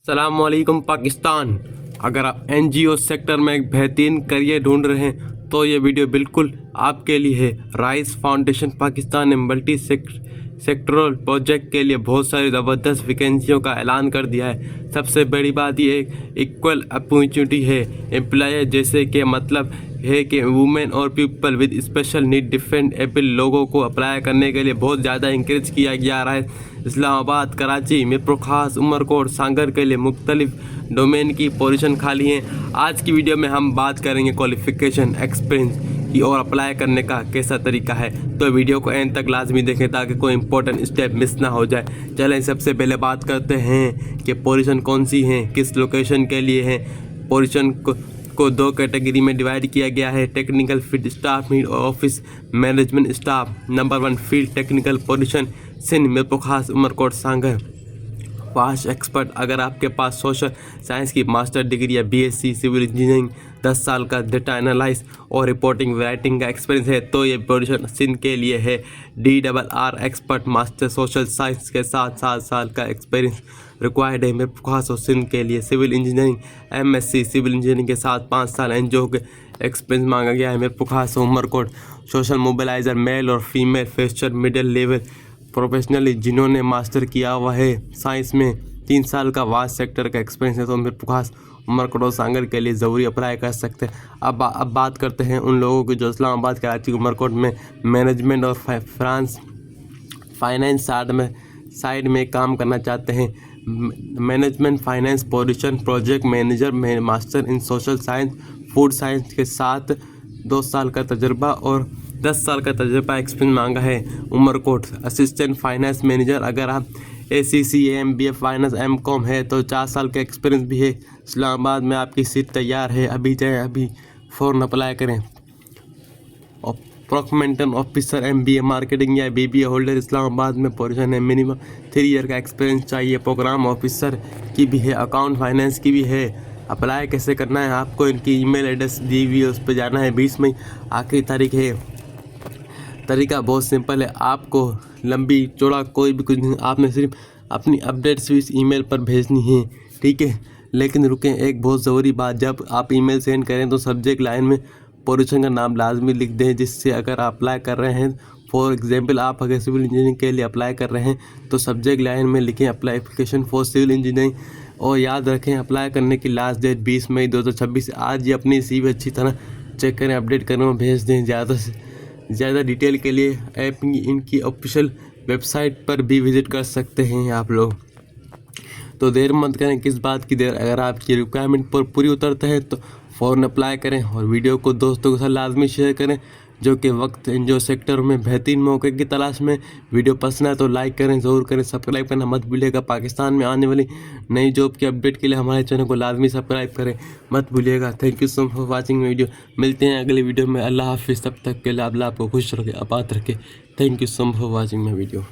सलामुअलैकुम पाकिस्तान। अगर आप NGO sector में एक बेहतरीन करियर ढूंढ रहे हैं तो ये वीडियो बिल्कुल आपके लिए है। राइस फाउंडेशन पाकिस्तान ने मल्टी सेक्टरल प्रोजेक्ट के लिए बहुत सारी ज़बरदस्त वैकेंसियों का ऐलान कर दिया है। सबसे बड़ी बात ये इक्वल अपॉर्चुनिटी है एम्प्लॉय, जैसे कि मतलब है कि वुमेन और people with special need different able लोगों को अप्लाई करने के लिए बहुत ज़्यादा इंकरेज किया जा रहा है। इस्लामाबाद, कराची, मिरपुर खास, उमरकोट, सांगर के लिए मुख्तलिफ डोमेन की पोजीशन खाली हैं। आज की वीडियो में हम बात करेंगे क्वालिफिकेशन, एक्सपीरियंस की और अप्लाई करने का कैसा तरीका है। तो वीडियो को एंड तक लाजमी देखें ताकि कोई इंपॉर्टेंट स्टेप मिस ना हो जाए। चलें सबसे पहले बात करते हैं कि पोजीशन कौन सी हैं, किस लोकेशन के लिए हैं। पोजीशन को दो कैटेगरी में डिवाइड किया गया है: टेक्निकल फील्ड स्टाफ मीड और office management staff. Number 1 field technical position, Sindh, Mirpur Khas, Umerkot, Sanghar. Fast expert, अगर आपके पास सोशल साइंस की मास्टर डिग्री या बीएससी सिविल इंजीनियरिंग, 10 साल का डेटा एनालाइज और रिपोर्टिंग राइटिंग का एक्सपीरियंस है तो ये पोजीशन सिंध के लिए है। DRR expert, master social science के साथ 7 साल का एक्सपीरियंस रिक्वायर्ड है मिरपुर खास और सिंध के लिए। Civil engineering MSc civil engineering के साथ 5 साल एनजीओ के एक्सपीरियंस मांगा गया है मिरपुर खास और उमरकोट। सोशल मोबिलाइजर, मेल और female fresher middle level professionally जिन्होंने मास्टर किया हुआ है साइंस में, 3 साल का वास्ट सेक्टर का एक्सपीरियंस है तो मिरपुर खास, उमरकोट और सांगर के लिए ज़रूरी अप्लाई कर सकते हैं। अब बात करते हैं उन लोगों की जो इस्लामाबाद, कराची, उमरकोट में मैनेजमेंट और फाइनेंस साइड में काम करना चाहते हैं। Management finance position, project manager, master in social science food science के साथ 2 साल का तजुर्बा और 10 साल का तजुर्बा एक्सपीरियंस मांगा है। उमरकोट असिस्टेंट फाइनेंस मैनेजर, अगर आप ACC MBA फाइनेंस MCOM है तो 4 साल का एक्सपीरियंस भी है। इस्लामाबाद में आपकी सीट तैयार है, अभी जाएँ, अभी फ़ौरन अप्लाई करें। और प्रोक्योरमेंट ऑफिसर MBA मार्केटिंग या BBA होल्डर, इस्लामाबाद में पोजीशन है। मिनिमम 3 ईयर का एक्सपीरियंस चाहिए। प्रोग्राम ऑफिसर की भी है, अकाउंट फाइनेंस की भी है। अप्लाई कैसे करना है, आपको इनकी ईमेल एड्रेस दी हुई है, उस पर जाना है। 20 मई आखिरी तारीख है। तरीका बहुत सिंपल है, आपको लंबी चौड़ा कोई भी कुछ नहीं, आपने सिर्फ अपनी अपडेट्स भी इस ईमेल पर भेजनी है, ठीक है। लेकिन रुकें, एक बहुत ज़रूरी बात, जब आप ईमेल सेंड करें तो सब्जेक्ट लाइन में पोजीशन का नाम लाजमी लिख दें, जिससे अगर आप अप्लाई कर रहे हैं, फॉर एग्जांपल आप अगर सिविल इंजीनियरिंग के लिए अप्लाई कर रहे हैं तो सब्जेक्ट लाइन में लिखें अप्लीकेशन फॉर सिविल इंजीनियरिंग। और याद रखें, अप्लाई करने की लास्ट डेट 20 मई 2026। आज ही अपनी CV अच्छी तरह चेक करें, अपडेट करें और भेज दें। ज़्यादा से ज़्यादा डिटेल के लिए इनकी ऑफिशियल वेबसाइट पर भी विज़िट कर सकते हैं आप लोग। तो देर मत करें, किस बात की देर, अगर आपकी रिक्वायरमेंट पर पूरी उतरते हैं तो फ़ौरन अप्लाई करें। और वीडियो को दोस्तों के साथ लाजमी शेयर करें जो कि वक्त एनजीओ सेक्टर में बेहतरीन मौके की तलाश में। वीडियो पसंद है तो लाइक करें, ज़रूर करें, सब्सक्राइब करना मत भूलिएगा। पाकिस्तान में आने वाली नई जॉब की अपडेट के लिए हमारे चैनल को लाजमी सब्सक्राइब करें मत भूलिएगा। Thank you so much for watching video. मिलते हैं अगले वीडियो में। अल्लाह हाफिज़। तब तक के लिए अल्लाह आपको खुश रखे, आबाद रखे। Thank you so much for watching my video.